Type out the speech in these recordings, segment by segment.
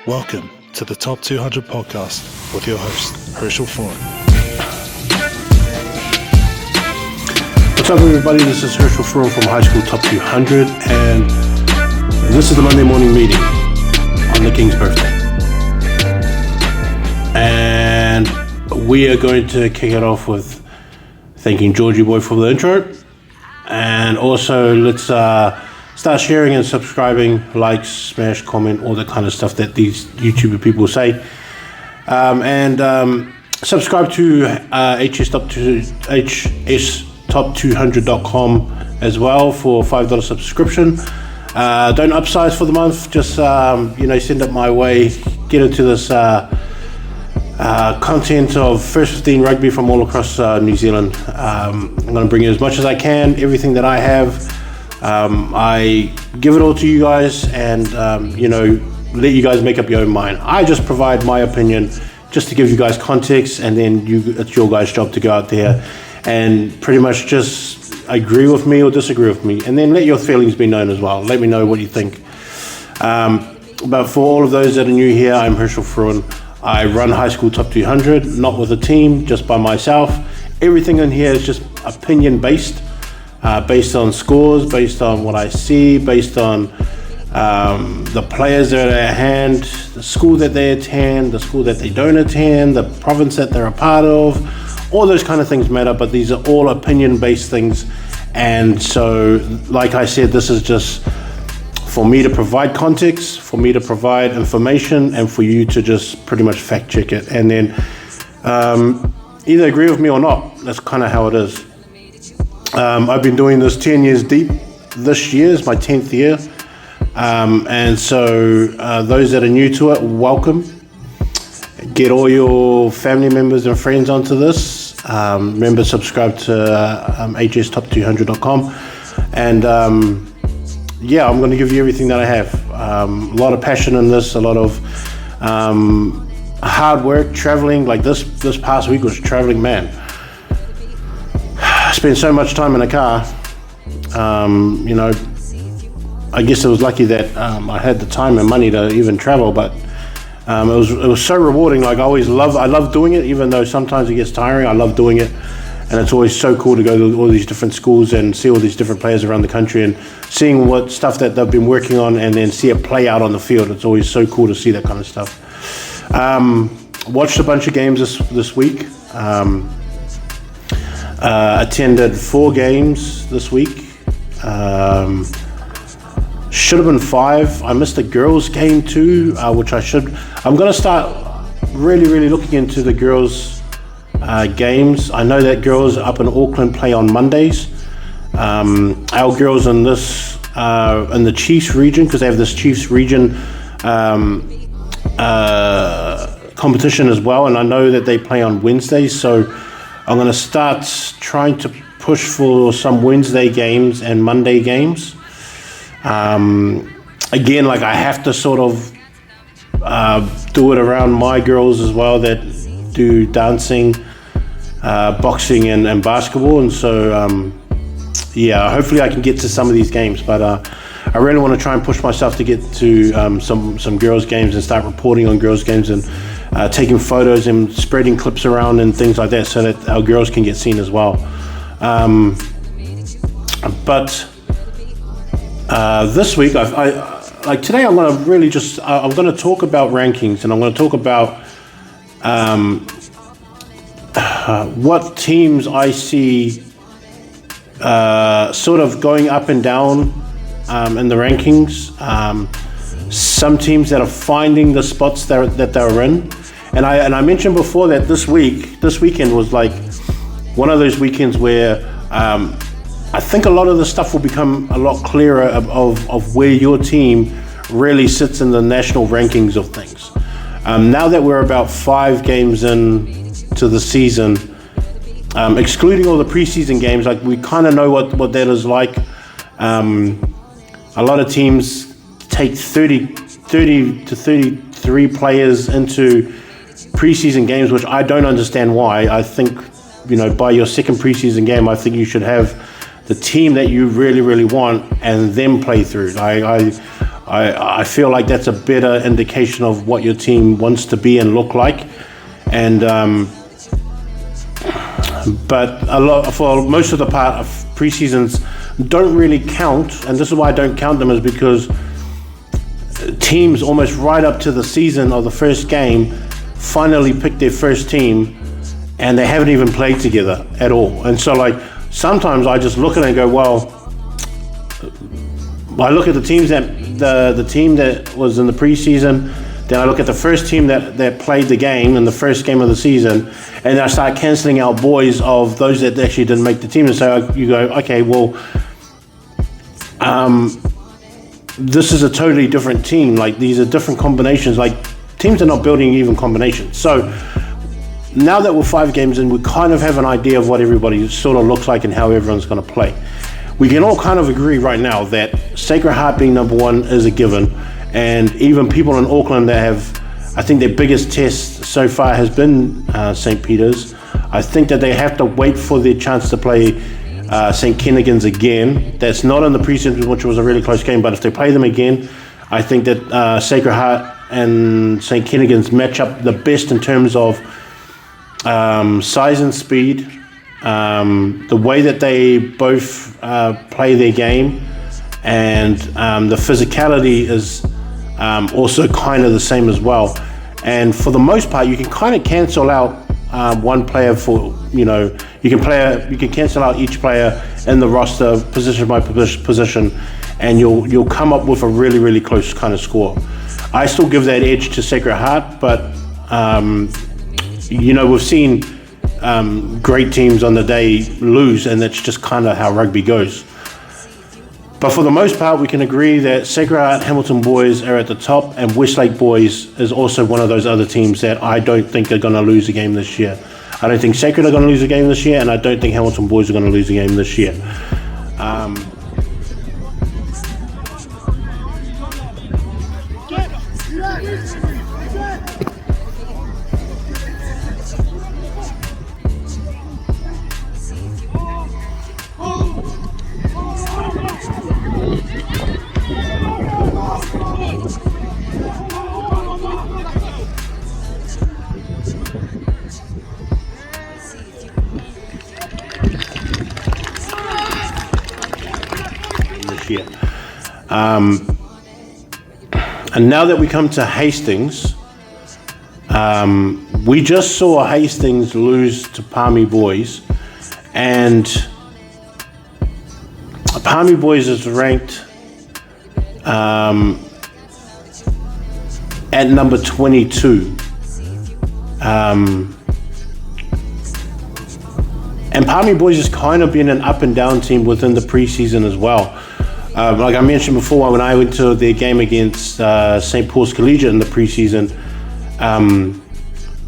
Welcome to the Top 200 podcast with your host, Herschel Foran. What's up, everybody? This is Herschel Foran from High School Top 200, and this is the Monday morning meeting on the King's birthday. And we are going to kick it off with thanking Georgie Boy for the intro. And also, let's start sharing and subscribing, likes, smash, comment, all that kind of stuff that these YouTuber people say. And subscribe to hstop200.com as well for $5 subscription. Don't upsize for the month, just send it my way. Get into this content of first 15 rugby from all across New Zealand. I'm going to bring you as much as I can, everything that I have. I give it all to you guys and, let you guys make up your own mind. I just provide my opinion just to give you guys context, and then it's your guys' job to go out there and pretty much just agree with me or disagree with me, and then let your feelings be known as well. Let me know what you think. But for all of those that are new here, I'm Herschel Foran. I run High School Top 200, not with a team, just by myself. Everything in here is just opinion based. Based on scores, based on what I see, based on the players that are at hand, the school that they attend, the school that they don't attend, the province that they're a part of. All those kind of things matter, but these are all opinion-based things. And so, like I said, this is just for me to provide context, for me to provide information, and for you to just pretty much fact check it. And then either agree with me or not. That's kind of how it is. I've been doing this 10 years deep. This year is my 10th year. And so those that are new to it, welcome. Get all your family members and friends onto this. Remember, subscribe to hstop200.com. And I'm going to give you everything that I have. A lot of passion in this, a lot of hard work, traveling. Like this past week was traveling, man. I spent so much time in a car. I guess it was lucky that I had the time and money to even travel, but it was so rewarding. Like I love doing it, even though sometimes it gets tiring. I love doing it, and it's always so cool to go to all these different schools and see all these different players around the country and seeing what stuff that they've been working on, and then see it play out on the field. It's always so cool to see that kind of stuff. Watched a bunch of games this week. Attended 4 games this week. Should have been 5. I missed the girls' game too, which I should. I'm going to start really looking into the girls' games. I know that girls up in Auckland play on Mondays. Our girls in this in the Chiefs region, because they have this Chiefs region competition as well, and I know that they play on Wednesdays. So I'm going to start trying to push for some Wednesday games and Monday games. Again, like I have to sort of do it around my girls as well that do dancing, boxing and basketball. And so, hopefully I can get to some of these games. But I really want to try and push myself to get to some girls' games and start reporting on girls' games and taking photos and spreading clips around and things like that, so that our girls can get seen as well. But this week, today, I'm going to really I'm going to talk about rankings, and I'm going to talk about what teams I see sort of going up and down in the rankings. Some teams that are finding the spots that they're in, and I mentioned before that this weekend was like one of those weekends where I think a lot of the stuff will become a lot clearer of where your team really sits in the national rankings of things. Now that we're about 5 games in to the season, excluding all the preseason games, like we kind of know what that is like. A lot of teams take 30 to 33 players into preseason games, which I don't understand why. I think, by your second preseason game, I think you should have the team that you really want and then play through. I feel like that's a better indication of what your team wants to be and look like. And but for most of the part of preseasons don't really count, and this is why I don't count them, is because teams almost right up to the season of the first game finally pick their first team and they haven't even played together at all. And so like sometimes I just look at it and go, well, I look at the teams that the team that was in the preseason, then I look at the first team that played the game in the first game of the season, and I start cancelling out boys of those that actually didn't make the team. And so you go, okay, well, this is a totally different team. Like, these are different combinations. Like, teams are not building even combinations. So now that we're 5 games in, we kind of have an idea of what everybody sort of looks like and how everyone's going to play. We can all kind of agree right now that Sacred Heart being number 1 is a given. And even people in Auckland that have, I think their biggest test so far has been St. Peter's. I think that they have to wait for their chance to play St. Kennigan's again. That's not in the preseason, which was a really close game, but if they play them again, I think that Sacred Heart and St. Kennigan's match up the best in terms of size and speed, the way that they both play their game, and the physicality is also kind of the same as well. And for the most part, you can kind of cancel out one player for, you can cancel out each player in the roster position by position, and you'll come up with a really, really close kind of score. I still give that edge to Sacred Heart, but we've seen great teams on the day lose, and that's just kind of how rugby goes. But for the most part, we can agree that Sacred Heart Hamilton boys are at the top, and Westlake boys is also one of those other teams that I don't think are going to lose a game this year. I don't think Sacred are going to lose a game this year, and I don't think Hamilton boys are going to lose a game this year. Year. And now that we come to Hastings, we just saw Hastings lose to Palmy boys, and Palmy boys is ranked at number 22. And Palmy boys has kind of been an up and down team within the preseason as well. Like I mentioned before, when I went to their game against St. Paul's Collegiate in the preseason,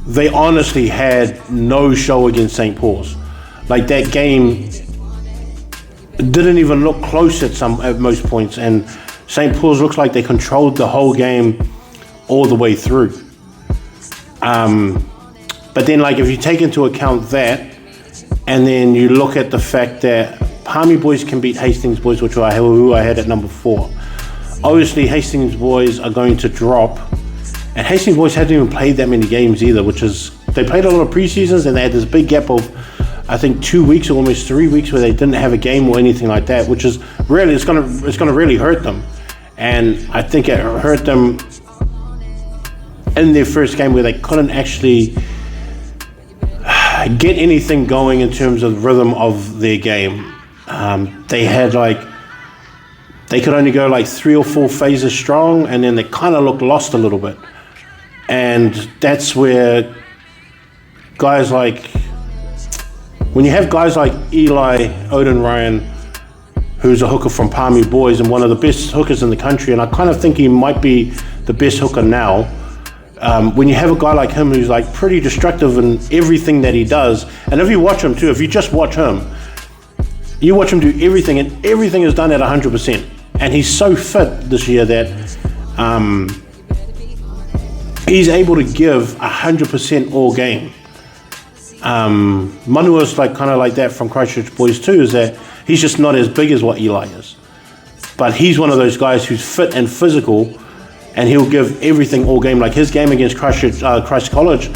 they honestly had no show against St. Paul's. Like, that game didn't even look close at most points, and St. Paul's looks like they controlled the whole game all the way through. But then, like, if you take into account that, and then you look at the fact that Palmy boys can beat Hastings boys, who I had at number 4. Obviously, Hastings boys are going to drop, and Hastings boys hadn't even played that many games either, they played a lot of preseasons, and they had this big gap of, I think, 2 weeks or almost 3 weeks where they didn't have a game or anything like that, which is really, it's gonna really hurt them. And I think it hurt them in their first game where they couldn't actually get anything going in terms of rhythm of their game. They could only go like 3 or 4 phases strong, and then they kind of looked lost a little bit. And that's where guys like, when you have guys like Eli Odin Ryan, who's a hooker from Palmy boys and one of the best hookers in the country, and I kind of think he might be the best hooker now. When you have a guy like him who's like pretty destructive in everything that he does, and if you watch him too, if you just watch him, you watch him do everything, and everything is done at 100%. And he's so fit this year that he's able to give 100% all game. Manua's like kind of like that from Christchurch boys too, is that he's just not as big as what Eli is. but he's one of those guys who's fit and physical, and he'll give everything all game. Like his game against Christ College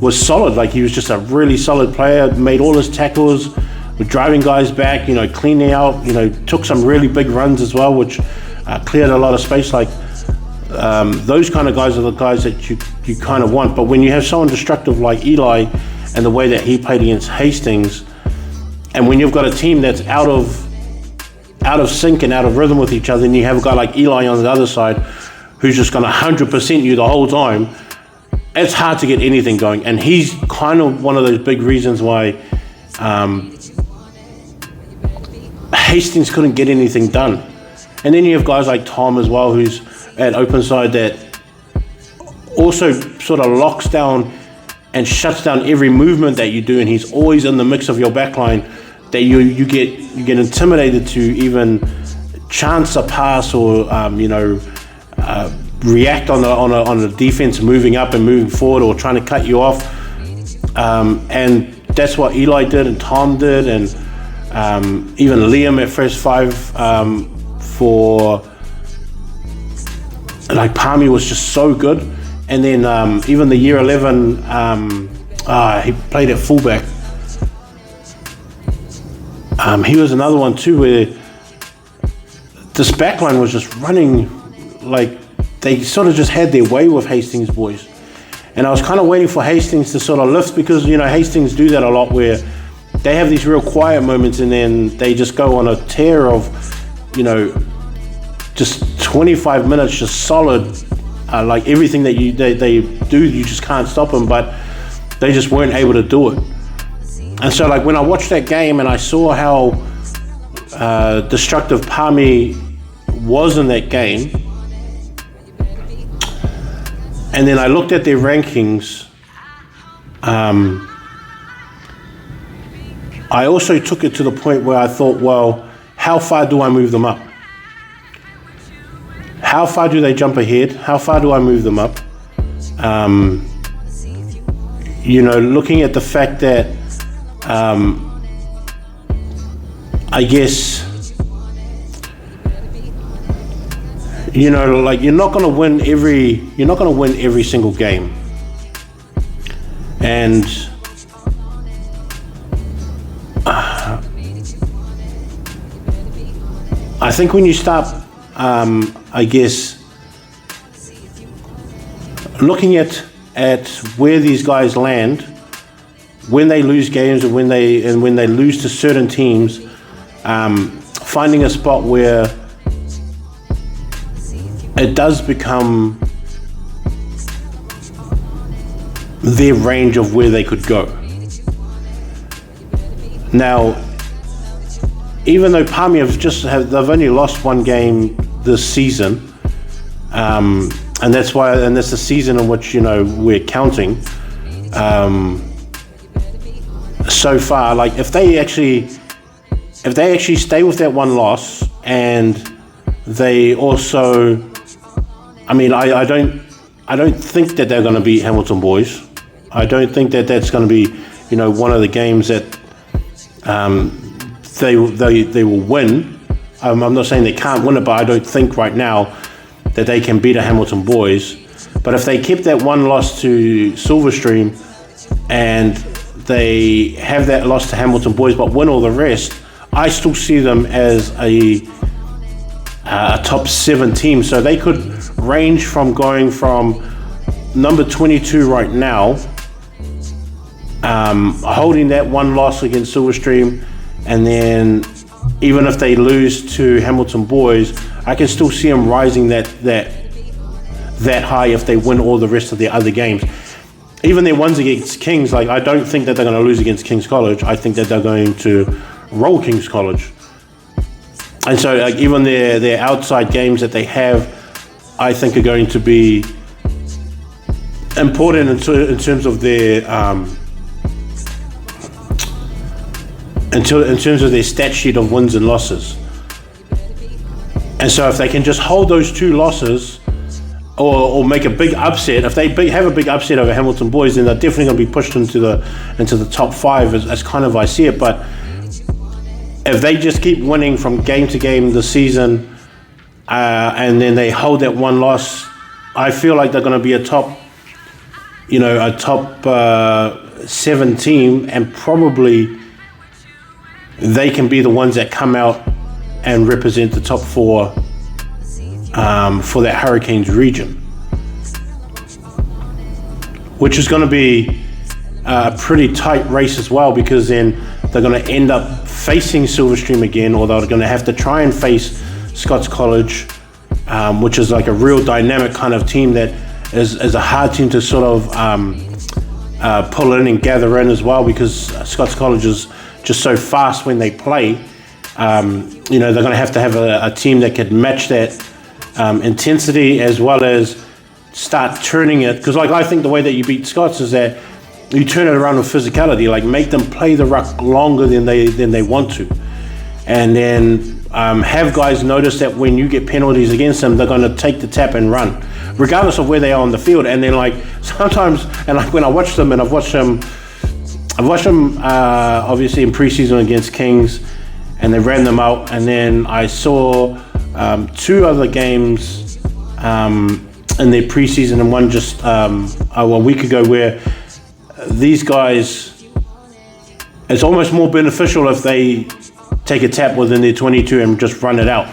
was solid. Like he was just a really solid player, made all his tackles, driving guys back, cleaning out, took some really big runs as well, which cleared a lot of space. Like those kind of guys are the guys that you kind of want. But when you have someone destructive like Eli and the way that he played against Hastings, and when you've got a team that's out of sync and out of rhythm with each other, and you have a guy like Eli on the other side who's just going to 100% you the whole time, it's hard to get anything going. And he's kind of one of those big reasons why Hastings couldn't get anything done. And then you have guys like Tom as well, who's at open side, that also sort of locks down and shuts down every movement that you do, and he's always in the mix of your backline, that you get intimidated to even chance a pass or react on a defense moving up and moving forward or trying to cut you off, and that's what Eli did and Tom did, and even Liam at first five for like Palmy was just so good. And then even the year 11, he played at fullback. He was another one too, where this backline was just running, like they sort of just had their way with Hastings boys. And I was kind of waiting for Hastings to sort of lift, because Hastings do that a lot, where they have these real quiet moments and then they just go on a tear of just 25 minutes just solid. Like everything that they do, you just can't stop them, but they just weren't able to do it. And so like when I watched that game and I saw how destructive Palmy was in that game, and then I looked at their rankings, I also took it to the point where I thought, well, how far do I move them up? How far do they jump ahead? How far do I move them up? Looking at the fact that I guess like you're not going to win every single game, and I think when you start I guess looking at where these guys land when they lose games, and when they lose to certain teams, finding a spot where it does become their range of where they could go. Now, even though Palmy they've only lost one game this season, and that's the season in which we're counting. So far, like if they actually stay with that one loss, and they also, I don't think that they're going to beat Hamilton boys. I don't think that that's going to be one of the games that they will win. I'm not saying they can't win it, but I don't think right now that they can beat a Hamilton boys. But if they keep that one loss to Silverstream and they have that loss to Hamilton boys but win all the rest, I still see them as a top 7 team. So they could range from going from number 22 right now, holding that one loss against Silverstream, and then even if they lose to Hamilton boys, I can still see them rising that high if they win all the rest of their other games. Even their ones against Kings, like I don't think that they're going to lose against Kings College. I think that they're going to roll Kings College. And so like even their outside games that they have, I think are going to be important in terms of their in terms of their stat sheet of wins and losses. And so if they can just hold those 2 losses, or make a big upset, if they have a big upset over Hamilton boys, then they're definitely going to be pushed into the top 5 as kind of I see it. But if they just keep winning from game to game this season, and then they hold that one loss, I feel like they're going to be a top 7 team, and probably they can be the ones that come out and represent the top 4 for that Hurricanes region, which is going to be a pretty tight race as well, because then they're going to end up facing Silverstream again, or they're going to have to try and face Scots College, which is like a real dynamic kind of team that is a hard team to sort of pull in and gather in as well, because Scots College is just so fast when they play. They're going to have a team that can match that intensity, as well as start turning it, because I think the way that you beat Scots is that you turn it around with physicality, like make them play the ruck longer than they want to, and then have guys notice that when you get penalties against them, they're going to take the tap and run, regardless of where they are on the field. And then sometimes, and when I watch them, and I've watched them obviously in preseason against Kings, and they ran them out, and then I saw 2 other games in their preseason, and one just a week ago, where these guys, it's almost more beneficial if they take a tap within their 22 and just run it out,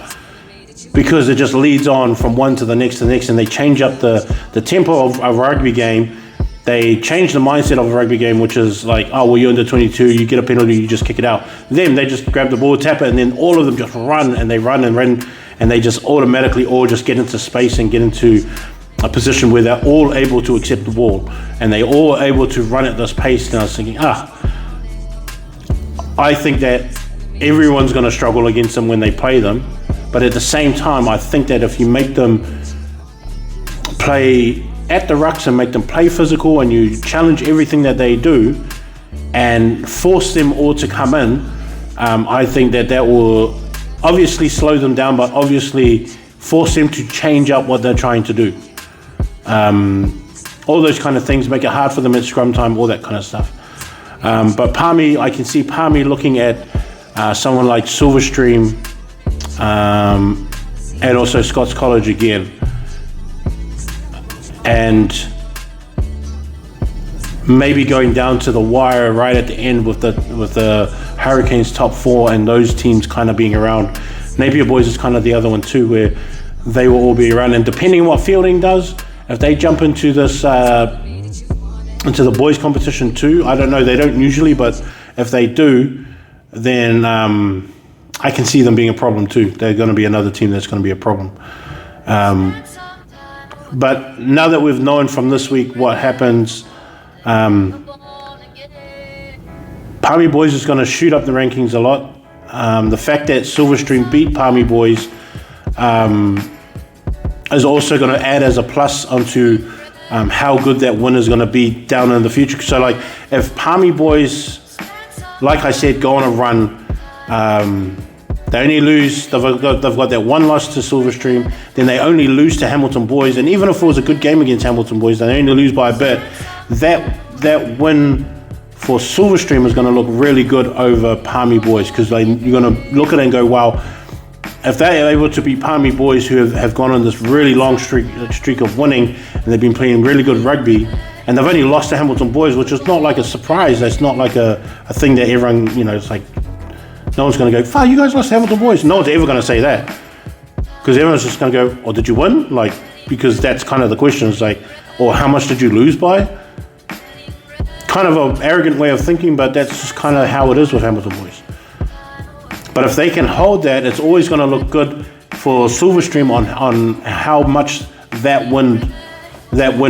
because it just leads on from one to the next, and they change up the tempo of a rugby game. They change the mindset of a rugby game, which is like, oh, well, you're under 22, you get a penalty, you just kick it out. Then they just grab the ball, tap it, and then all of them just run, and they run, and they just automatically all just get into space and get into a position where they're all able to accept the ball, and they're all able to run at this pace. And I was thinking, I think that everyone's going to struggle against them when they play them. But at the same time, I think that if you make them play at the rucks and make them play physical, and you challenge everything that they do and force them all to come in, I think that will obviously slow them down, but obviously force them to change up what they're trying to do. All those kind of things make it hard for them at scrum time, all that kind of stuff. But I can see Palmy looking at someone like Silverstream and also Scots College again, and maybe going down to the wire right at the end with the Hurricanes top 4, and those teams kind of being around. Napier Boys is kind of the other one too, where they will all be around, and depending on what fielding does, if they jump into this into the boys competition too, I don't know, they don't usually, but if they do, then I can see them being a problem too. They're going to be another team that's going to be a problem. But now that we've known from this week what happens, Palmy Boys is going to shoot up the rankings a lot. The fact that Silverstream beat Palmy Boys is also going to add as a plus onto how good that win is going to be down in the future. So, like, if Palmy Boys, like I said, go on a run, they only lose, they've got that one loss to Silverstream, then they only lose to Hamilton Boys, and even if it was a good game against Hamilton Boys, they only lose by a bit, that win for Silverstream is going to look really good over Palmy Boys, because you're going to look at it and go, wow, if they're able to beat Palmy Boys, who have gone on this really long streak of winning, and they've been playing really good rugby, and they've only lost to Hamilton Boys, which is not like a surprise. That's not like a thing that everyone, it's like, no one's going to go, you guys lost to Hamilton Boys. No one's ever going to say that, because everyone's just going to go, oh, did you win? Like, because that's kind of the question. It's like, or how much did you lose by? Kind of an arrogant way of thinking, but that's just kind of how it is with Hamilton Boys. But if they can hold that, it's always going to look good for Silverstream on how much that win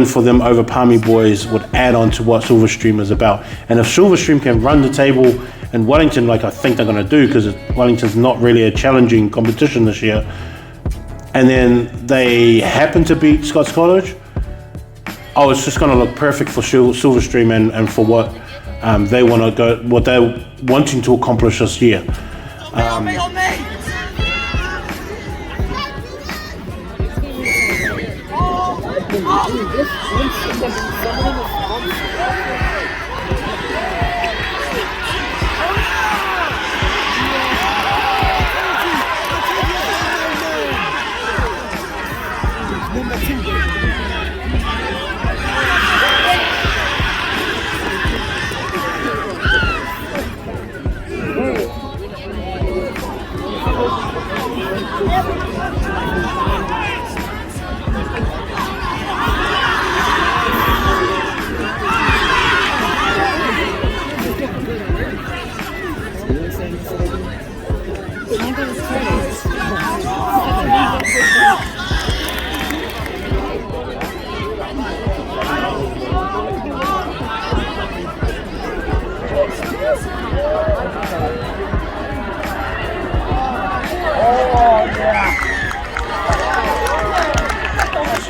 for them over Palmy Boys would add on to what Silverstream is about. And if Silverstream can run the table in Wellington, like I think they're going to do, because Wellington's not really a challenging competition this year, and then they happen to beat Scots College, it's just going to look perfect for Silverstream and for what they want to go, what they're wanting to accomplish this year. On me!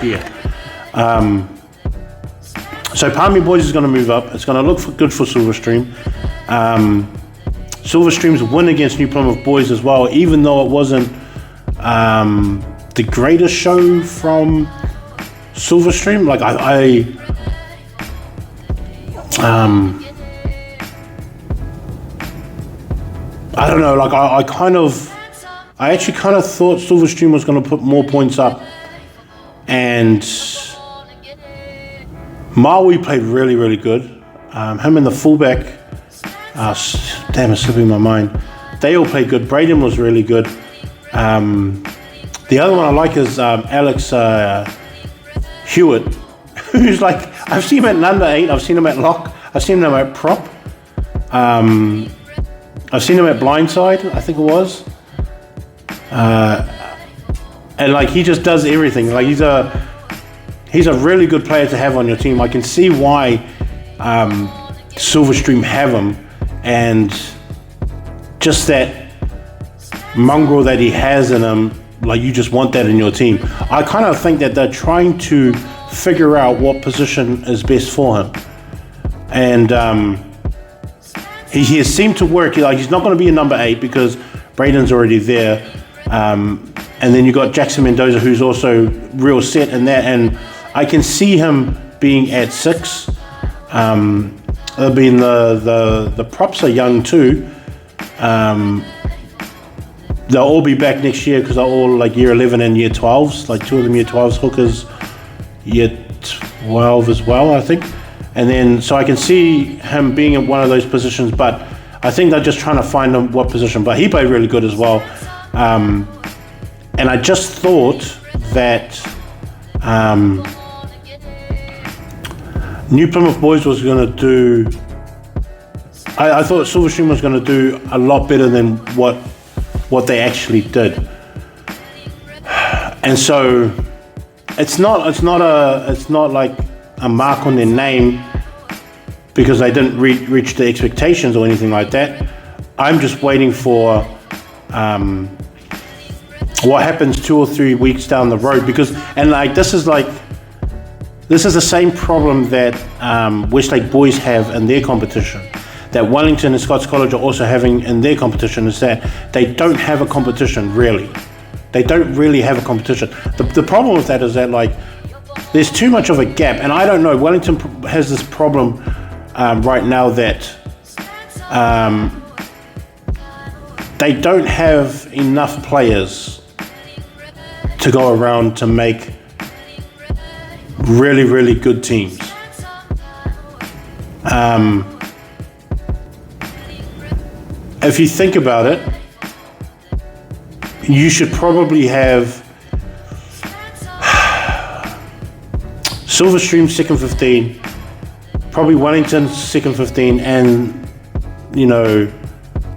Yeah. So Palmy Boys is going to move up. It's going to look good for Silverstream. Silverstream's win against New Plymouth Boys as well, even though it wasn't the greatest show from Silverstream. Like I don't know. Like I actually kind of thought Silverstream was going to put more points up. And Maui played really, really good. Him and the fullback, damn, it's slipping my mind. They all played good. Braden was really good. The other one I like is Alex Hewitt, who's like, I've seen him at number 8, I've seen him at lock, I've seen him at prop, I've seen him at blindside, I think it was. And like he just does everything. Like he's a really good player to have on your team. I can see why Silverstream have him, and just that mongrel that he has in him. Like you just want that in your team. I kind of think that they're trying to figure out what position is best for him, and he has seemed to work. Like he's not going to be a number 8 because Braden's already there. And then you got Jackson Mendoza, who's also real set in that, and I can see him being at 6. The props are young too. They'll all be back next year because they're all like year 11 and year 12s. Like 2 of them year 12s, Hookers year 12 as well, I think. And then so I can see him being in one of those positions, but I think they're just trying to find him what position. But he played really good as well. And I just thought that New Plymouth Boys was going to do... I thought Silverstream was going to do a lot better than what they actually did. And so it's not like a mark on their name because they didn't reach the expectations or anything like that. I'm just waiting for... what happens 2 or 3 weeks down the road, because this is the same problem that Westlake Boys have in their competition, that Wellington and Scots College are also having in their competition, is that they don't have a competition really. They don't really have a competition. The problem with that is that like there's too much of a gap, and I don't know, Wellington has this problem right now that they don't have enough players to go around to make really, really good teams. If you think about it, you should probably have Silverstream second 15, probably Wellington second 15, and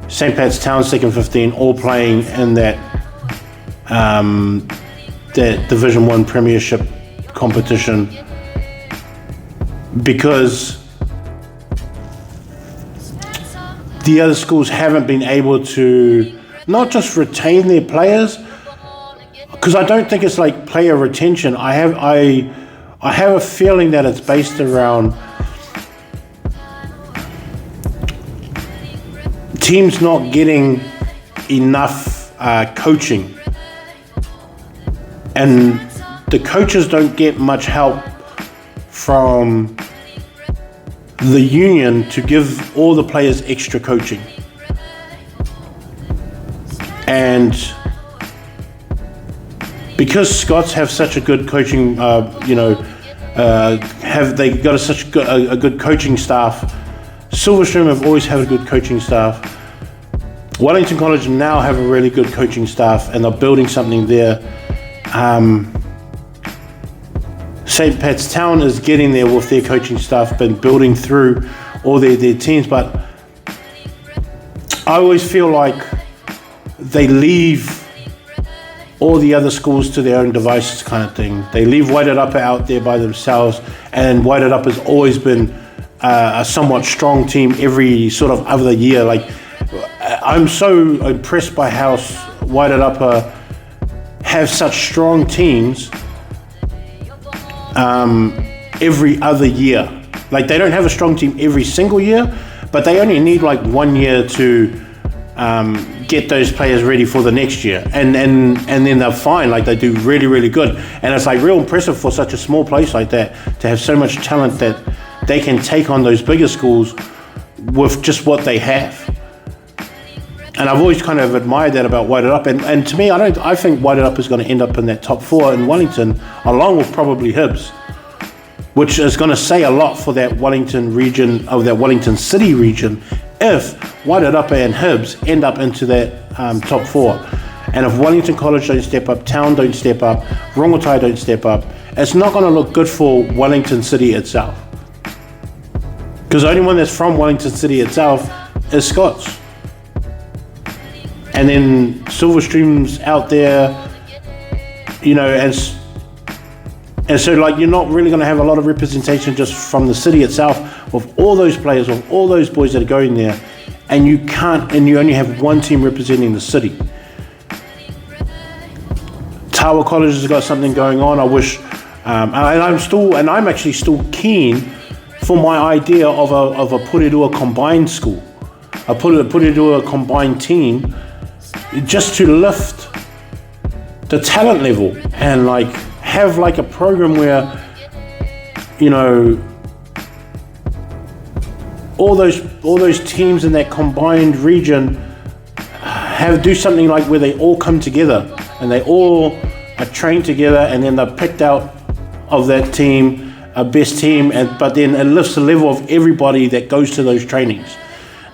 St. Pat's Town second 15, all playing in that Division 1 Premiership competition, because the other schools haven't been able to not just retain their players, because I don't think it's like player retention. I have a feeling that it's based around teams not getting enough coaching, and the coaches don't get much help from the union to give all the players extra coaching. And because Scots have such a good coaching, they got such a good coaching staff. Silverstream have always had a good coaching staff. Wellington College now have a really good coaching staff, and they're building something there. St. Pat's Town is getting there with their coaching staff, been building through all their teams, but I always feel like they leave all the other schools to their own devices kind of thing. They leave Wairarapa out there by themselves, and Wairarapa has always been a somewhat strong team every sort of other year. Like, I'm so impressed by how Wairarapa have such strong teams every other year. Like, they don't have a strong team every single year, but they only need like 1 year to get those players ready for the next year, and then they're fine. Like, they do really, really good, and it's like real impressive for such a small place like that to have so much talent that they can take on those bigger schools with just what they have. And I've always kind of admired that about Wairarapa, and to me, I think Wairarapa is going to end up in that top 4 in Wellington, along with probably Hibs, which is going to say a lot for that Wellington region, of that Wellington City region, if Wairarapa and Hibs end up into that top 4. And if Wellington College don't step up, Town don't step up, Rongotai don't step up, it's not going to look good for Wellington City itself. Because the only one that's from Wellington City itself is Scots. And then Silverstream's out there, and so, like, you're not really going to have a lot of representation just from the city itself with all those players, with all those boys that are going there, and you only have one team representing the city. Tawa College has got something going on. I wish, and I'm actually still keen for my idea of a Porirua combined school, a Porirua combined team, just to lift the talent level and like have like a program where, all those teams in that combined region do something like where they all come together and they all are trained together, and then they're picked out of that team, a best team, but then it lifts the level of everybody that goes to those trainings.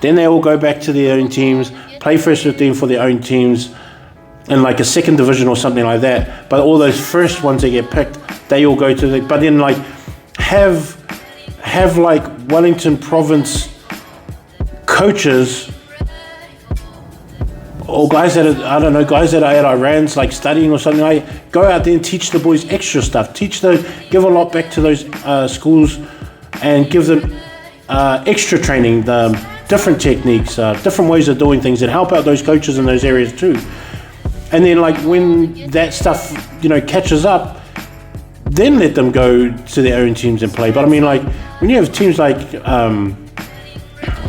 Then they all go back to their own teams, play first 15 for their own teams in like a second division or something like that. But all those first ones that get picked, they all go to but then like have like Wellington Province coaches or guys that are, guys that are at Iran's like studying or something, like go out there and teach the boys extra stuff, give a lot back to those schools and give them extra training, different techniques, different ways of doing things that help out those coaches in those areas too. And then like when that stuff, catches up, then let them go to their own teams and play. But I mean, like when you have teams like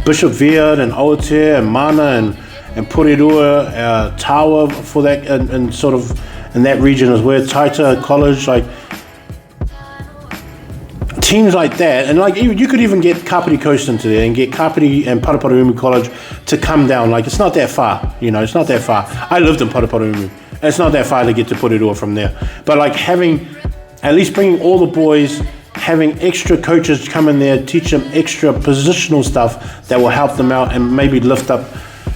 Bishop Veard and Aotea and Mana and Porirua, Tawa for that, and sort of in that region as well, Taita College, like teams like that, and like you could even get Kapiti Coast into there and get Kapiti and Paraparaumu College to come down. Like it's not that far, it's not that far. I lived in Paraparaumu. It's not that far to get to Porirua from there. But like at least bringing all the boys, having extra coaches come in there, teach them extra positional stuff that will help them out and maybe lift up,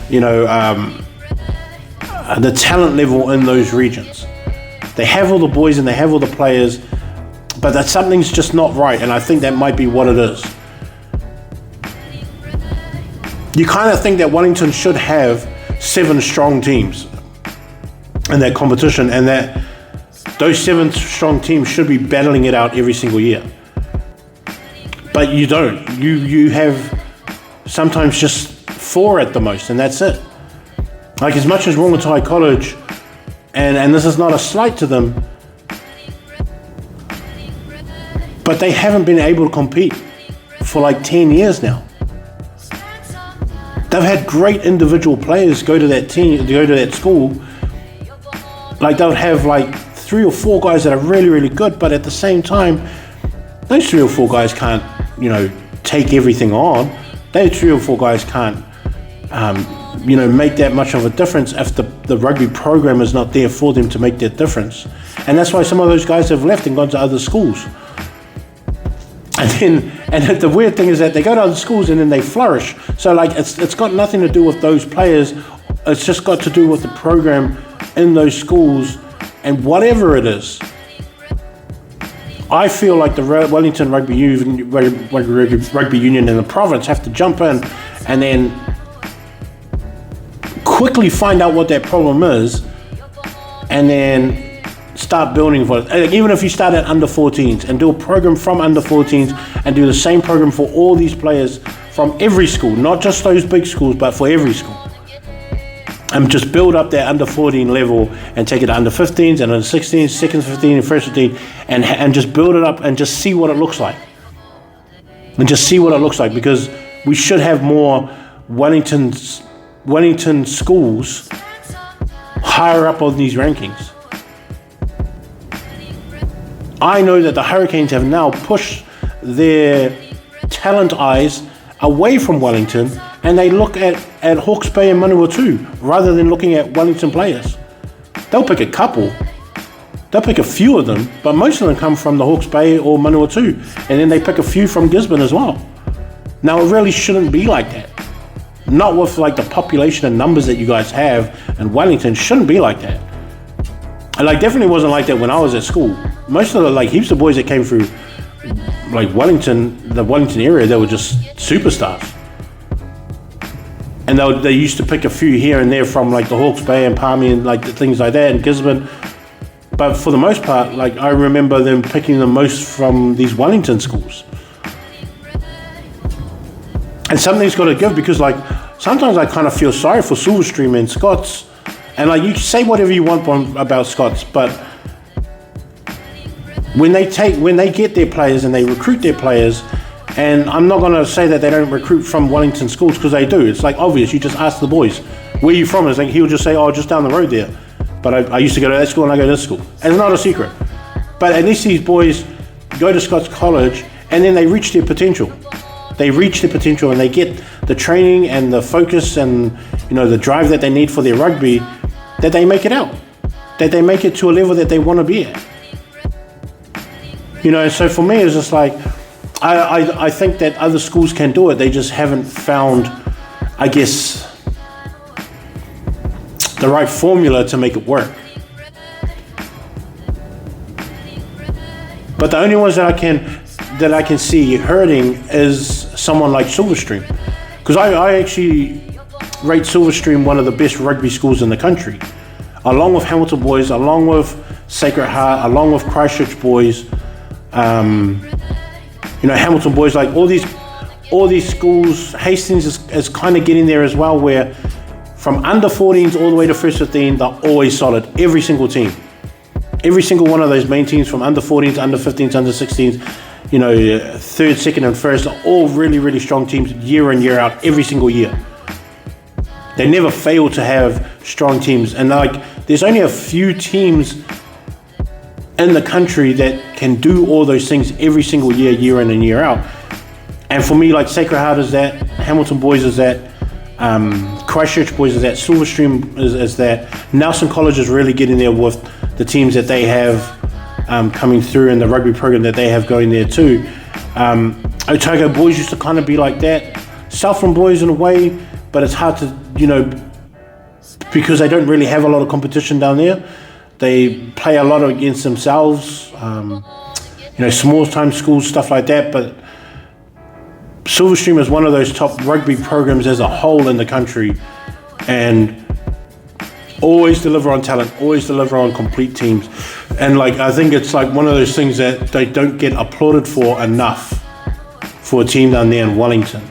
the talent level in those regions. They have all the boys and they have all the players, but that something's just not right, and I think that might be what it is. You kind of think that Wellington should have 7 strong teams in that competition, and that those 7 strong teams should be battling it out every single year. But you don't. You have sometimes just 4 at the most, and that's it. Like as much as Rongotai College, and this is not a slight to them, but they haven't been able to compete for like 10 years now. They've had great individual players go to that team, go to that school. Like they'll have like 3 or 4 guys that are really, really good, but at the same time, those 3 or 4 guys can't, take everything on. Those 3 or 4 guys can't, make that much of a difference if the rugby program is not there for them to make that difference. And that's why some of those guys have left and gone to other schools. And the weird thing is that they go to other schools and then they flourish. So like it's got nothing to do with those players. It's just got to do with the program in those schools and whatever it is. I feel like the Wellington Rugby Union and the province have to jump in and then quickly find out what that problem is and then start building for it. Even if you start at under 14s and do a program from under 14s and do the same program for all these players from every school, not just those big schools, but for every school. And just build up that under 14 level and take it to under 15s and under 16s, second 15 and first 15 and just build it up and just see what it looks like. And just see what it looks like, because we should have more Wellington schools higher up on these rankings. I know that the Hurricanes have now pushed their talent eyes away from Wellington and they look at Hawke's Bay and Manawatu rather than looking at Wellington players. They'll pick a couple, they'll pick a few of them, but most of them come from the Hawke's Bay or Manawatu, and then they pick a few from Gisborne as well. Now it really shouldn't be like that. Not with like the population and numbers that you guys have, and Wellington shouldn't be like that. And like definitely wasn't like that when I was at school. Most of the like heaps of boys that came through like Wellington, the Wellington area, they were just superstars. And they used to pick a few here and there from like the Hawke's Bay and Palmy and like things like that and Gisborne. But for the most part, like I remember them picking the most from these Wellington schools. And something's got to give, because like sometimes I kind of feel sorry for Silverstream and Scots. And like you say whatever you want about Scots, but when they get their players and they recruit their players, and I'm not going to say that they don't recruit from Wellington schools, because they do. It's like obvious. You just ask the boys, where are you from? It's like he'll just say, oh, just down the road there. But I used to go to that school and I go to this school. And it's not a secret. But at least these boys go to Scots College and then they reach their potential. They reach their potential and they get the training and the focus and the drive that they need for their rugby, that they make it out. That they make it to a level that they want to be at. So for me it's just like, I think that other schools can do it. They just haven't found, I guess, the right formula to make it work. But the only ones that I can see hurting is someone like Silverstream, because I actually rate Silverstream one of the best rugby schools in the country, along with Hamilton Boys, along with Sacred Heart, along with Christchurch Boys. Hamilton Boys, like all these schools. Hastings is kind of getting there as well, where from under 14s all the way to first 15, they're always solid. Every single team, every single one of those main teams from under 14s, under 15s, under 16s, third, second and first are all really, really strong teams year in, year out, every single year. They never fail to have strong teams. And like there's only a few teams in the country that can do all those things every single year, year in and year out. And for me, like Sacred Heart is that, Hamilton Boys is that, Christchurch Boys is that, Silverstream is that. Nelson College is really getting there with the teams that they have coming through and the rugby program that they have going there too. Otago Boys used to kind of be like that. Southland Boys in a way, but it's hard to, because they don't really have a lot of competition down there. They play a lot against themselves, small time schools, stuff like that. But Silverstream is one of those top rugby programs as a whole in the country, and always deliver on talent, always deliver on complete teams. And like I think it's like one of those things that they don't get applauded for enough for a team down there in Wellington.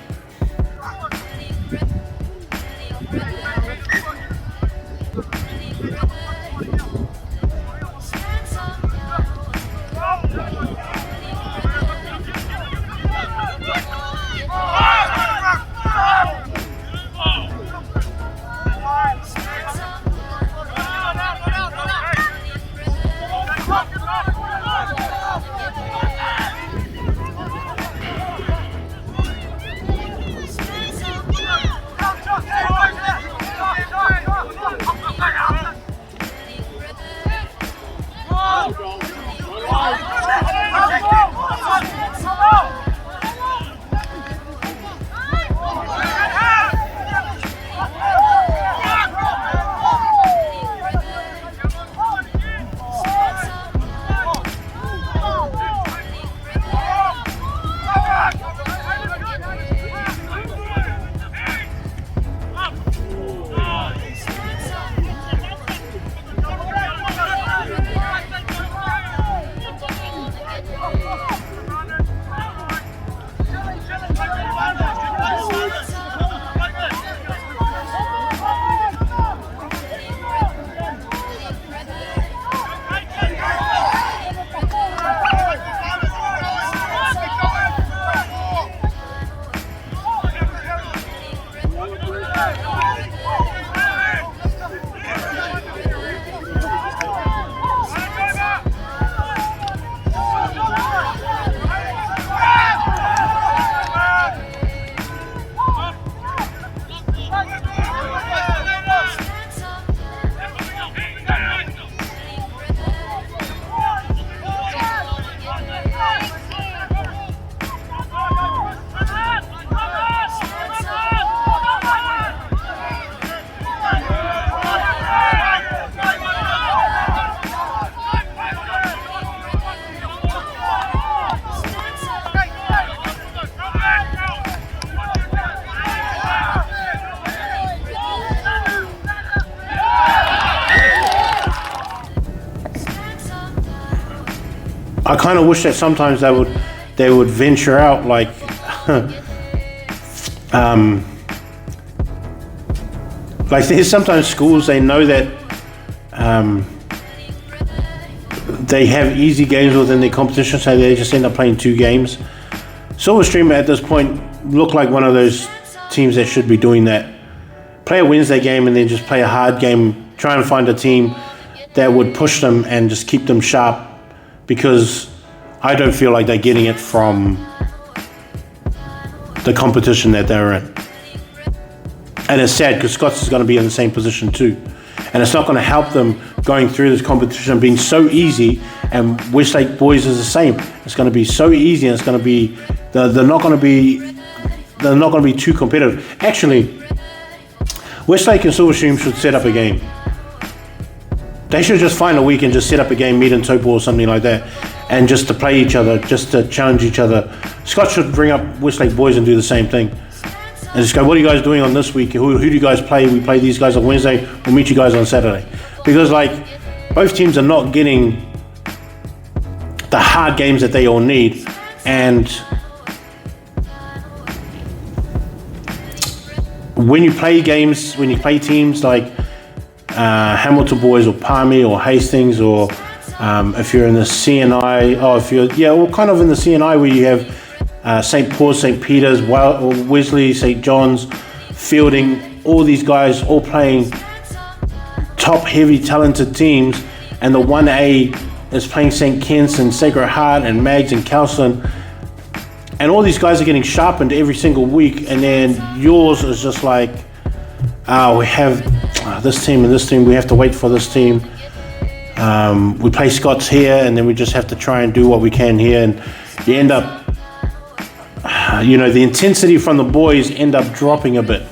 I kind of wish that sometimes they would venture out, like like there's sometimes schools, they know that they have easy games within their competition, so they just end up playing 2 games. Silverstream at this point look like one of those teams that should be doing that. Play a Wednesday game and then just play a hard game. Try and find a team that would push them and just keep them sharp, because I don't feel like they're getting it from the competition that they're in. And it's sad because Scots is going to be in the same position too. And it's not going to help them going through this competition being so easy, and Westlake boys is the same. It's going to be so easy, and it's going to be they're not going to be too competitive. Actually, Westlake and Silverstream should set up a game. They should just find a week and just set up a game, meet in Taupo or something like that, and just to play each other, just to challenge each other. Scott should bring up Westlake boys and do the same thing. And just go, what are you guys doing on this week? Who do you guys play? We play these guys on Wednesday. We'll meet you guys on Saturday. Because like both teams are not getting the hard games that they all need. And when you play games, when you play teams like Hamilton boys or Palmy or Hastings, or if you're in the CNI, kind of in the CNI where you have St. Paul's, St. Peter's, Wesley, St. John's, Fielding, all these guys all playing top heavy talented teams, and the 1A is playing St. Kitts and Sacred Heart and Mags and Calston, and all these guys are getting sharpened every single week, and then yours is just like, we have this team and this team, we have to wait for this team. We play Scots here, and then we just have to try and do what we can here, and you end up, the intensity from the boys end up dropping a bit.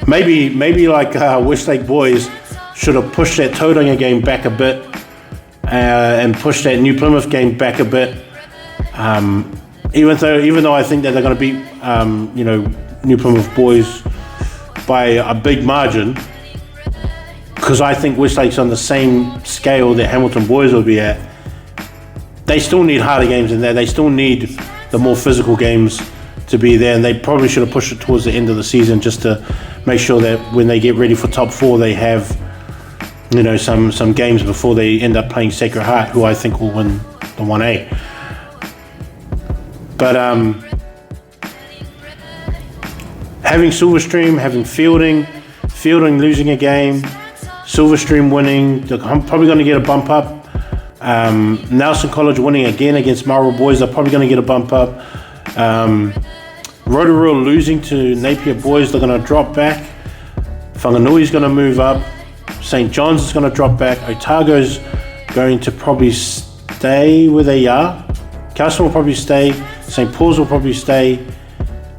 Maybe like Westlake boys should have pushed that Tauranga game back a bit, and pushed that New Plymouth game back a bit. Even though I think that they're going to beat New Plymouth boys by a big margin, because I think Westlake's on the same scale that Hamilton boys will be at. They still need harder games in there. They still need the more physical games to be there, and they probably should have pushed it towards the end of the season just to make sure that when they get ready for top 4, they have some games before they end up playing Sacred Heart, who I think will win the 1A. But having Silverstream, having Fielding losing a game, Silverstream winning, I'm probably going to get a bump up. Nelson College winning again against Marlborough boys, they're probably going to get a bump up. Rotorua losing to Napier boys, they're going to drop back. Whanganui's going to move up. St. John's is going to drop back. Otago's going to probably stay where they are. Castle will probably stay. St. Paul's will probably stay.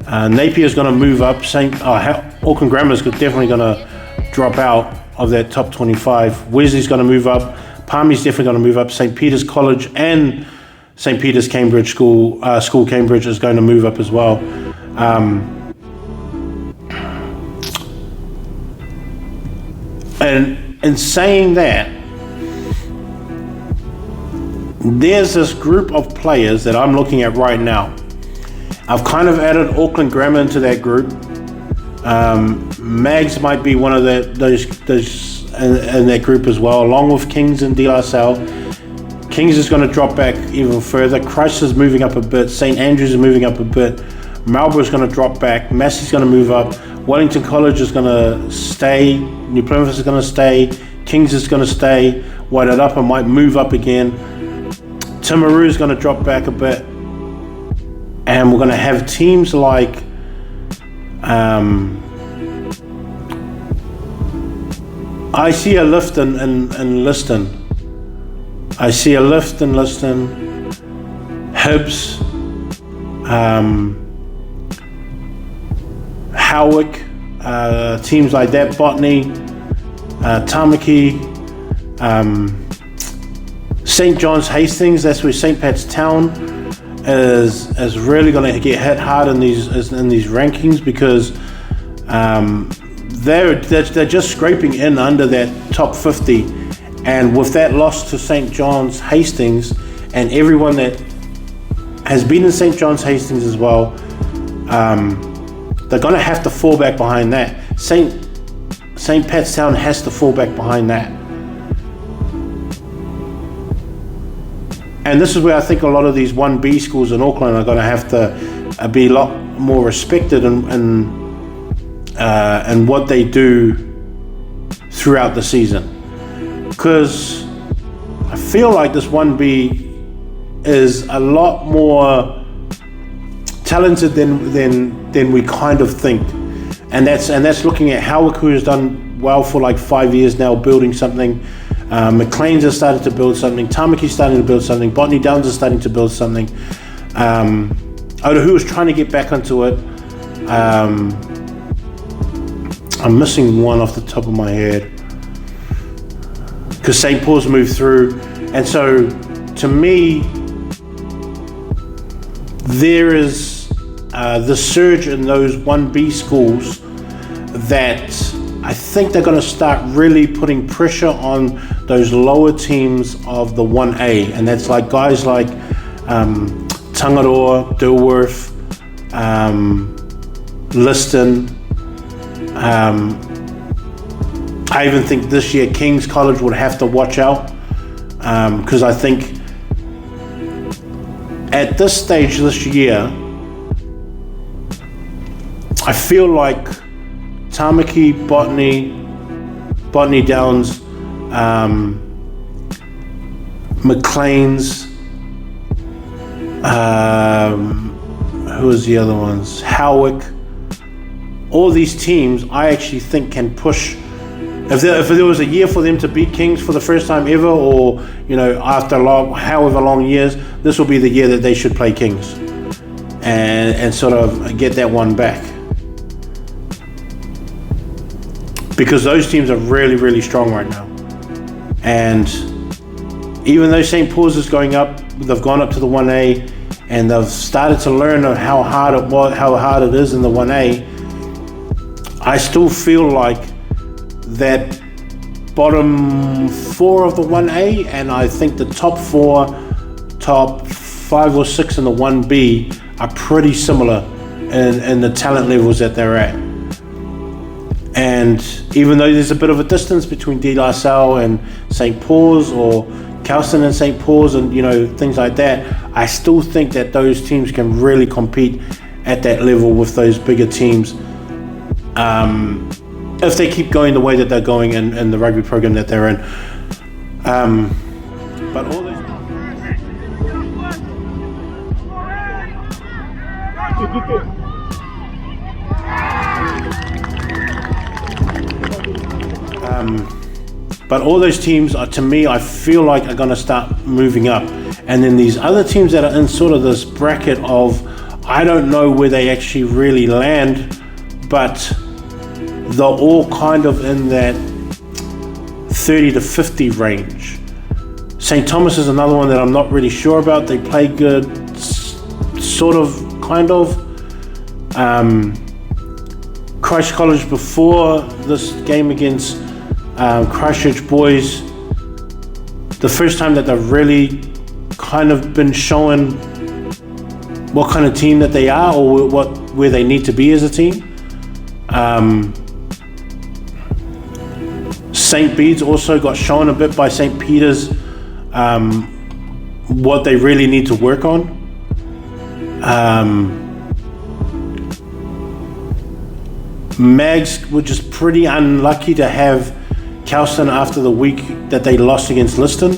Napier's going to move up. Auckland Grammar's definitely going to drop out of that top 25. Wesley's going to move up. Palmy's definitely going to move up. St. Peter's College and St. Peter's Cambridge School Cambridge is going to move up as well. And in saying that, there's this group of players that I'm looking at right now. I've kind of added Auckland Grammar into that group. Mags might be one of those in that group as well, along with Kings and De La Salle. Kings is going to drop back even further. Christ is moving up a bit. St. Andrews is moving up a bit. Marlborough's going to drop back. Massey's going to move up. Wellington College is going to stay. New Plymouth is going to stay. Kings is going to stay. Wairarapa might move up again. Timaru is going to drop back a bit. And we're going to have teams like I see a lift in Liston. I see a lift in Liston. Hibs. Howick. Teams like that. Botany. Tamaki. St. John's Hastings. That's where St. Pat's Town is really going to get hit hard in these rankings, because they're just scraping in under that top 50, And with that loss to St. John's Hastings, and everyone that has been in St. John's Hastings as well, they're going to have to fall back behind that. St. Pat's Town has to fall back behind that. And this is where I think a lot of these 1B schools in Auckland are going to have to be a lot more respected in what they do throughout the season. Because I feel like this 1B is a lot more talented than we kind of think, and that's looking at Howard, who has done well for like 5 years now, building something. McLean's has started to build something. Tamaki's starting to build something. Botany Downs is starting to build something. Otahu is trying to get back onto it. I'm missing one off the top of my head because St. Paul's moved through, and so to me, there is the surge in those 1B schools that I think they're going to start really putting pressure on those lower teams of the 1A, and that's like guys like Tangaroa, Dilworth, Liston. I even think this year King's College would have to watch out, because I think at this stage this year, I feel like Tamaki, Botany Downs, McLean's, who was the other ones? Howick. All these teams I actually think can push. If there was a year for them to beat Kings for the first time ever, or after however long years, this will be the year that they should play Kings and sort of get that one back, because those teams are really, really strong right now. And even though St. Paul's is going up, they've gone up to the 1A, and they've started to learn how hard it is in the 1A. I still feel like that bottom 4 of the 1A, and I think the top 5 or 6 in the 1B are pretty similar in the talent levels that they're at. And even though there's a bit of a distance between De La Salle and St. Paul's, or Kelston and St. Paul's, and things like that, I still think that those teams can really compete at that level with those bigger teams. If they keep going the way that they're going in the rugby program that they're in. But all those... But all those teams are, to me, I feel like are going to start moving up. And then these other teams that are in sort of this bracket of, I don't know where they actually really land, but they're all kind of in that 30 to 50 range. St. Thomas is another one that I'm not really sure about. They play good, sort of, kind of. Christ College before this game against Christchurch Boys, the first time that they've really kind of been showing what kind of team that they are, or where they need to be as a team. St. Bede's also got shown a bit by St. Peter's what they really need to work on. Mags were just pretty unlucky to have Kelston after the week that they lost against Liston,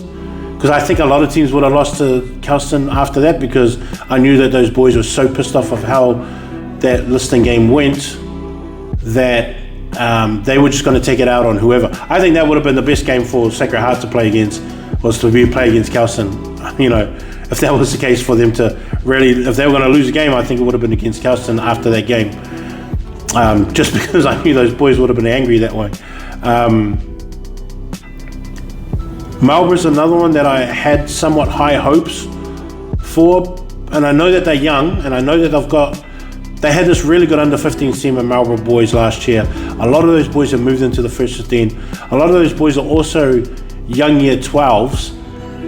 because I think a lot of teams would have lost to Kelston after that, because I knew that those boys were so pissed off of how that Liston game went that they were just going to take it out on whoever. I think that would have been the best game for Sacred Heart to play against, was to play against Kelston. If that was the case for them to really, if they were going to lose a game, I think it would have been against Kelston after that game. Just because I knew those boys would have been angry that way. Marlborough's another one that I had somewhat high hopes for, and I know that they're young, and I know that they had this really good under-15s team in Marlborough boys last year. A lot of those boys have moved into the first 15. A lot of those boys are also young year 12s,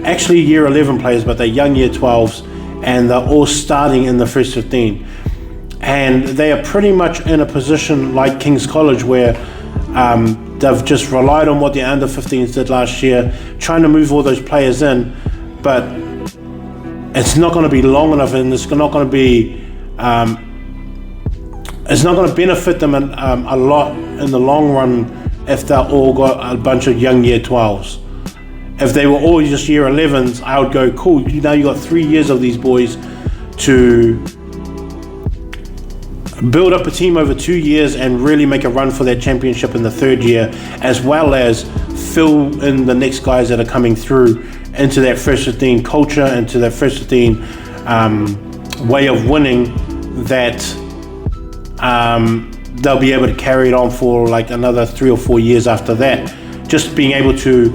actually year 11 players, but they're young year 12s, and they're all starting in the first 15. And they are pretty much in a position like King's College where they've just relied on what the under 15s did last year, trying to move all those players in, but it's not going to be long enough, and it's not going to be it's not going to benefit them a lot in the long run if they're all got a bunch of young year 12s. If they were all just year 11s, I would go, cool, now you got 3 years of these boys to build up a team over 2 years and really make a run for that championship in the third year, as well as fill in the next guys that are coming through into that first 15 culture, into that first 15 way of winning, that they'll be able to carry it on for like another 3 or 4 years after that. Just being able to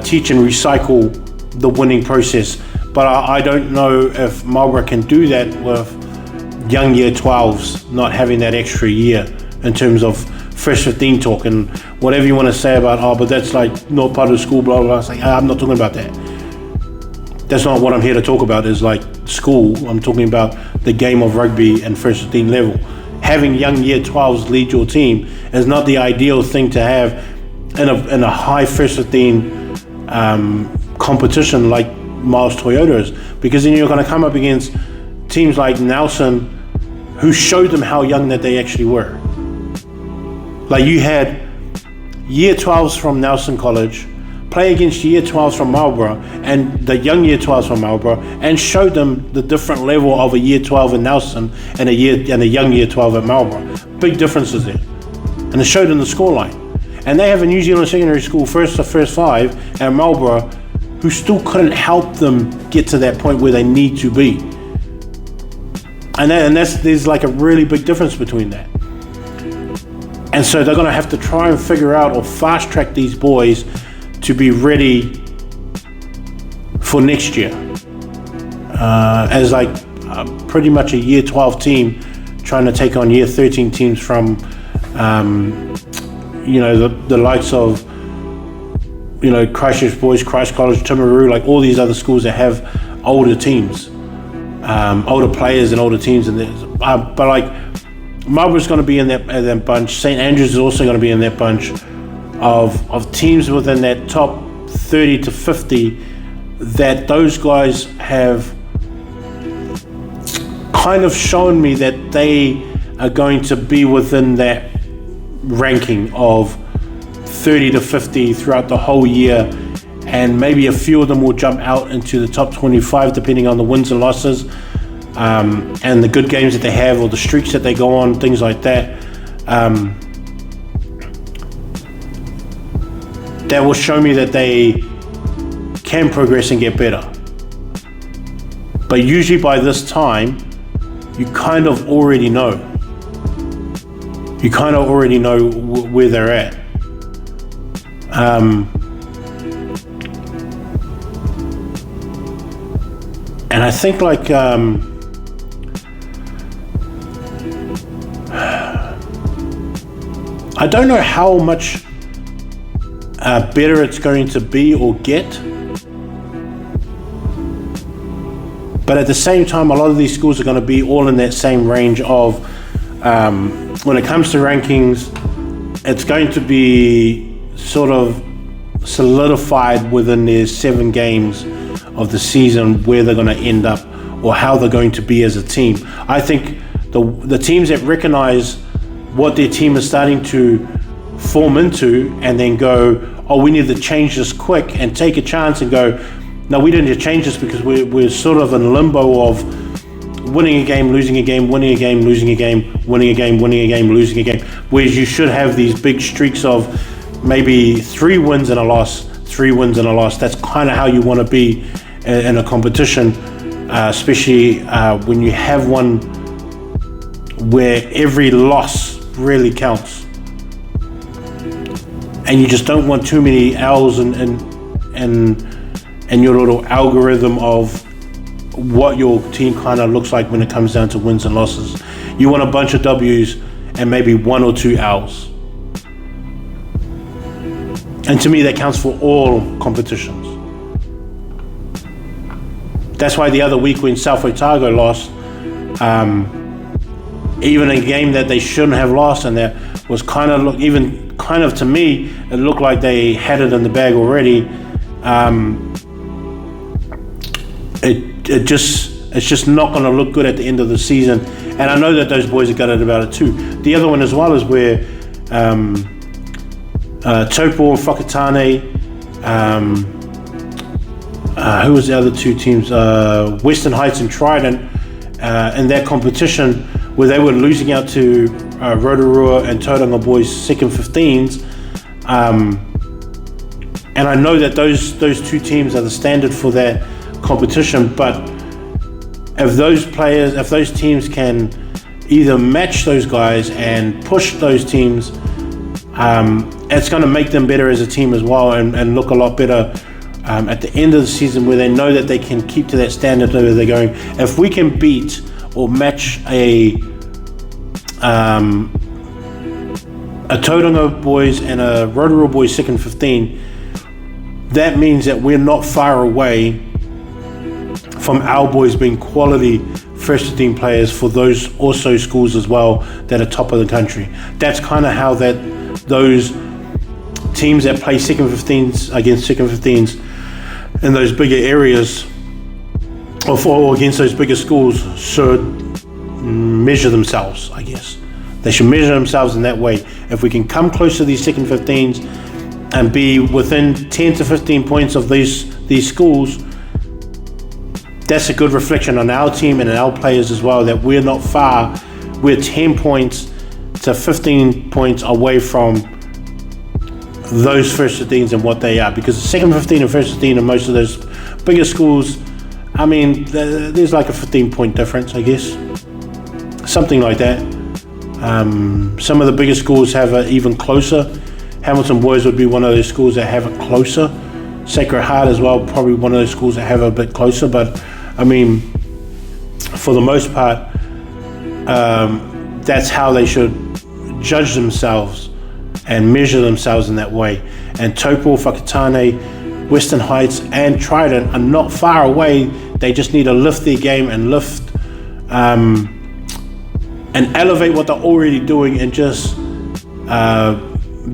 teach and recycle the winning process. But I don't know if Marlborough can do that with young year 12s not having that extra year in terms of first 15 talk, and whatever you want to say about, but that's like not part of the school, blah, blah, blah. It's like, I'm not talking about that. That's not what I'm here to talk about, is like school. I'm talking about the game of rugby and first 15 level. Having young year 12s lead your team is not the ideal thing to have in a high first 15 competition like Miles Toyota is, because then you're going to come up against teams like Nelson, who showed them how young that they actually were. Like, you had year 12s from Nelson College play against year 12s from Marlborough and the young year 12s from Marlborough, and showed them the different level of a year 12 in Nelson and a young year 12 at Marlborough. Big differences there. And it showed in the scoreline. And they have a New Zealand secondary school first 5 at Marlborough who still couldn't help them get to that point where they need to be. And there's like a really big difference between that. And so they're going to have to try and figure out or fast track these boys to be ready for next year. As like pretty much a year 12 team trying to take on year 13 teams from, the likes of, Christchurch Boys, Christ College, Timaru, like all these other schools that have older teams. Older players and older teams, but like Marlborough's going to be in that bunch. St Andrews is also going to be in that bunch of teams within that top 30 to 50 that those guys have kind of shown me that they are going to be within that ranking of 30 to 50 throughout the whole year. And maybe a few of them will jump out into the top 25 depending on the wins and losses, and the good games that they have or the streaks that they go on, things like that. That will show me that they can progress and get better. But usually by this time, you kind of already know. You kind of already know where they're at. And I think like I don't know how much better it's going to be or get, but at the same time, a lot of these schools are going to be all in that same range of when it comes to rankings, it's going to be sort of solidified within their 7 games of the season where they're going to end up or how they're going to be as a team. I think the teams that recognize what their team is starting to form into and then go, oh, we need to change this quick, and take a chance and go, no, we don't need to change this because we're sort of in limbo of winning a game, losing a game, winning a game, losing a game, winning a game, winning a game, losing a game, whereas you should have these big streaks of maybe 3 wins and a loss, 3 wins and a loss. That's kind of how you want to be in a competition, especially when you have one where every loss really counts. And you just don't want too many L's and your little algorithm of what your team kind of looks like when it comes down to wins and losses. You want a bunch of W's and maybe 1 or 2 L's. And to me, that counts for all competitions. That's why the other week when South Otago lost, even a game that they shouldn't have lost, and that was kind of to me, it looked like they had it in the bag already. It's just not going to look good at the end of the season, and I know that those boys are gutted about it too. The other one as well is where Taupo and Whakatane, who was the other two teams? Western Heights and Trident, in that competition where they were losing out to Rotorua and Tauranga boys second 15s. And I know that those two teams are the standard for that competition, but if those teams can either match those guys and push those teams, it's going to make them better as a team as well, and look a lot better at the end of the season, where they know that they can keep to that standard where they're going. If we can beat or match a Tauranga boys and a Rotorua boys second 15, that means that we're not far away from our boys being quality first 15 players for those also schools as well that are top of the country. That's kind of how those teams that play second 15s against second 15s in those bigger areas or against those bigger schools should measure themselves, I guess. They should measure themselves in that way. If we can come close to these second 15s and be within 10 to 15 points of these schools, that's a good reflection on our team and our players as well, that we're not far. We're 10 points to 15 points away from those first 15s and what they are, because the second 15 and first 15 in most of those bigger schools, I mean, there's like a 15-point difference, I guess, something like that. Some of the bigger schools have it even closer. Hamilton Boys would be one of those schools that have it closer. Sacred Heart as well, probably one of those schools that have it a bit closer, but I mean, for the most part, that's how they should judge themselves and measure themselves in that way. And Taupo, Whakatane, Western Heights and Trident are not far away. They just need to lift their game and lift and elevate what they're already doing, and just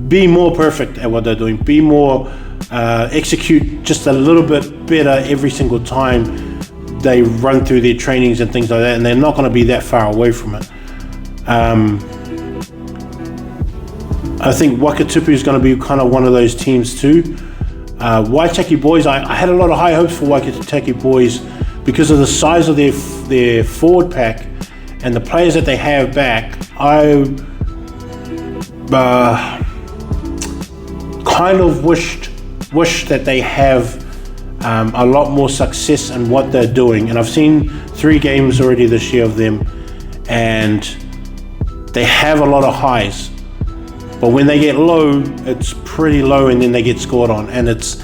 be more perfect at what they're doing, be more execute just a little bit better every single time they run through their trainings and things like that, and they're not going to be that far away from it. I think Wakatupu is going to be kind of one of those teams too. Waitaki boys, I had a lot of high hopes for Waitaki boys because of the size of their forward pack and the players that they have back. I kind of wish that they have a lot more success in what they're doing. And I've seen 3 games already this year of them, and they have a lot of highs. But when they get low, it's pretty low, and then they get scored on. And it's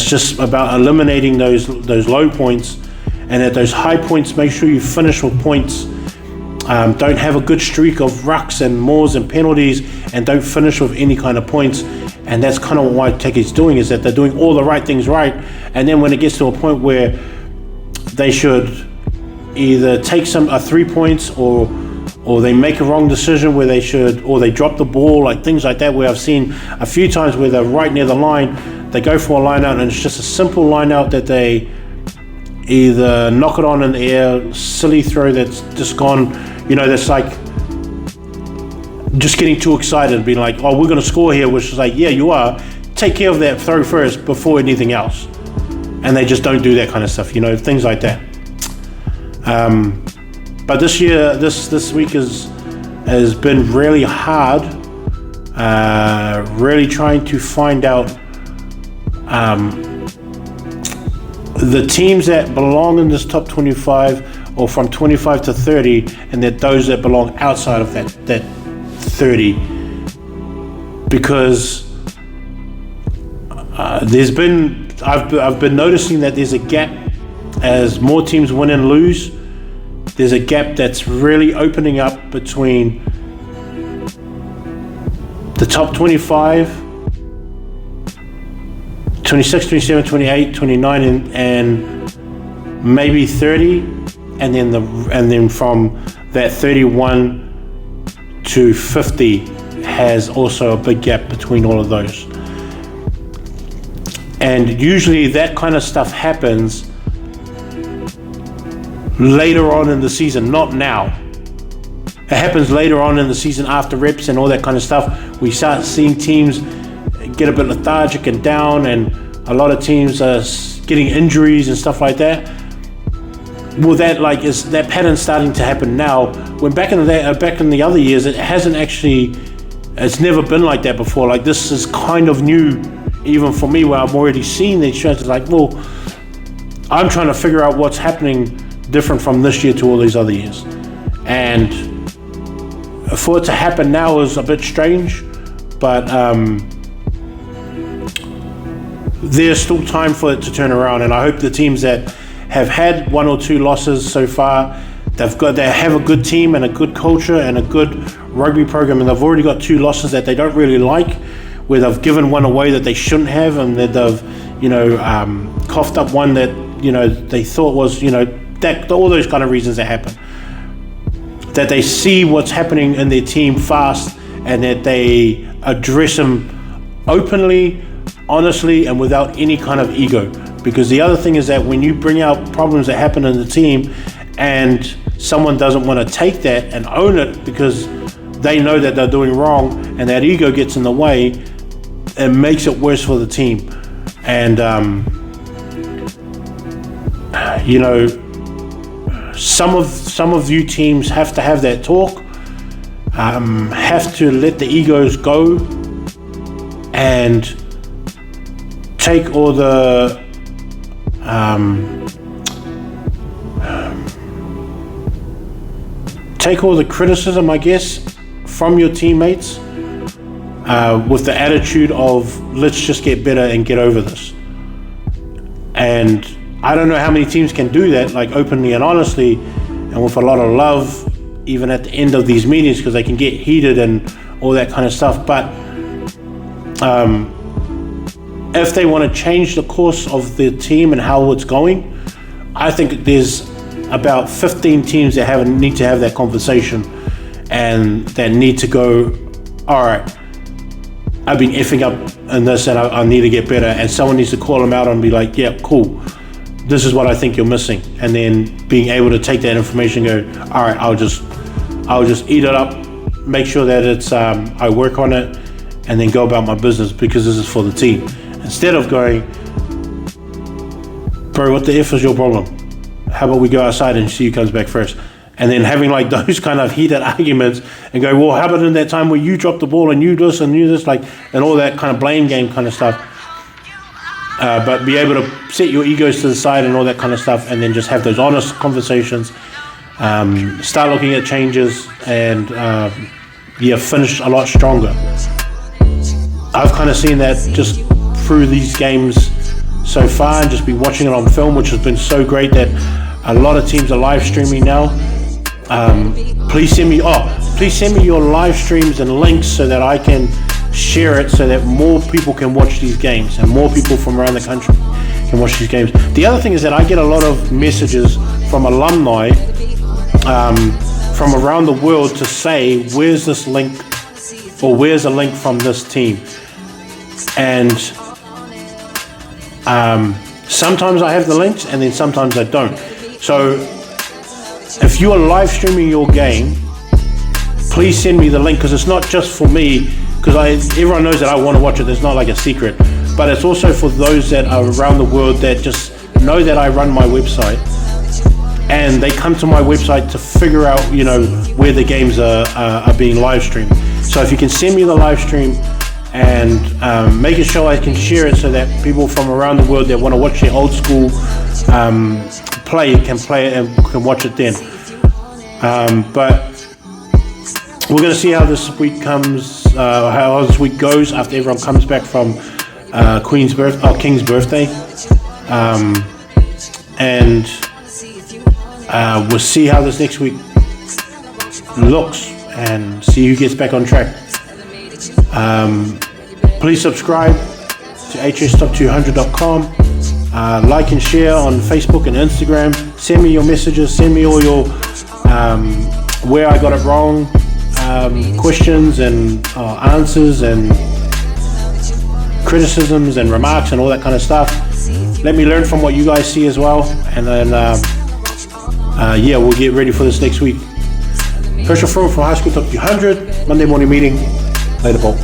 just about eliminating those low points, and at those high points, make sure you finish with points. Don't have a good streak of rucks and maws and penalties, and don't finish with any kind of points. And that's kind of what Waitaki's doing, is that they're doing all the right things right, and then when it gets to a point where they should either take 3 points or they make a wrong decision where they should, or they drop the ball, like things like that, where I've seen a few times where they're right near the line, they go for a line out, and it's just a simple line out that they either knock it on in the air, silly throw that's just gone, that's like just getting too excited and being like, oh, we're going to score here, which is like, yeah, you are. Take care of that throw first before anything else. And they just don't do that kind of stuff, things like that. But this year, this week has been really hard, really trying to find out the teams that belong in this top 25 or from 25 to 30, and that those that belong outside of that 30, because I've been noticing that there's a gap as more teams win and lose. There's a gap that's really opening up between the top 25 26, 27, 28, 29, and maybe 30, and then from that 31 to 50 has also a big gap between all of those. And usually that kind of stuff happens later on in the season, not now. It happens later on in the season after reps and all that kind of stuff. We start seeing teams get a bit lethargic and down, and a lot of teams are getting injuries and stuff like that. Well, is that pattern starting to happen now? When back in the other years, it's never been like that before. Like, this is kind of new, even for me, where I've already seen these trends. It's like, well, I'm trying to figure out what's happening different from this year to all these other years, and for it to happen now is a bit strange, but there's still time for it to turn around. And I hope the teams that have had 1 or 2 losses so far, they have a good team and a good culture and a good rugby program, and they've already got 2 losses that they don't really like, where they've given one away that they shouldn't have, and that they've coughed up one that they thought was that all those kind of reasons that happen. That they see what's happening in their team fast, and that they address them openly, honestly, and without any kind of ego. Because the other thing is that when you bring out problems that happen in the team and someone doesn't want to take that and own it because they know that they're doing wrong, and that ego gets in the way, it makes it worse for the team. And some of you teams have to have that talk, have to let the egos go and take all the criticism, I guess, from your teammates, with the attitude of, let's just get better and get over this. And I don't know how many teams can do that, like, openly and honestly, and with a lot of love, even at the end of these meetings, because they can get heated and all that kind of stuff. But if they want to change the course of the team and how it's going, I think there's about 15 teams that need to have that conversation, and that need to go, all right, I've been effing up in this and I need to get better, and someone needs to call them out and be like, yeah, cool, this is what I think you're missing. And then being able to take that information and go, all right, I'll just eat it up, make sure that it's I work on it, and then go about my business, because this is for the team. Instead of going, bro, what the F is your problem? How about we go outside and see who comes back first? And then having like those kind of heated arguments and go, well, how about in that time where you dropped the ball and you this and you this, like, and all that kind of blame game kind of stuff. But be able to set your egos to the side and all that kind of stuff, and then just have those honest conversations, start looking at changes, and finish a lot stronger. I've kind of seen that just through these games so far, and just be watching it on film, which has been so great that a lot of teams are live streaming now. Please send me your live streams and links so that I can share it, so that more people can watch these games and more people from around the country can watch these games. The other thing is that I get a lot of messages from alumni from around the world to say, where's this link, or where's a link from this team? And sometimes I have the links, and then sometimes I don't. So if you are live streaming your game, please send me the link, because it's not just for me, because everyone knows that I want to watch it. It's not like a secret, but it's also for those that are around the world that just know that I run my website, and they come to my website to figure out, where the games are being live streamed. So if you can send me the live stream and making sure I can share it, so that people from around the world that want to watch their old school play it and can watch it then. But we're going to see how this week how this week goes after everyone comes back from King's birthday, and we'll see how this next week looks and see who gets back on track. Please subscribe, to hstop200.com. Like and share on Facebook and Instagram. Send me your messages. Send me all your where I got it wrong questions and answers and criticisms and remarks and all that kind of stuff. Let me learn from what you guys see as well, and then we'll get ready for this next week. Herschel from High School Top 200 Monday morning meeting. Later, Paul.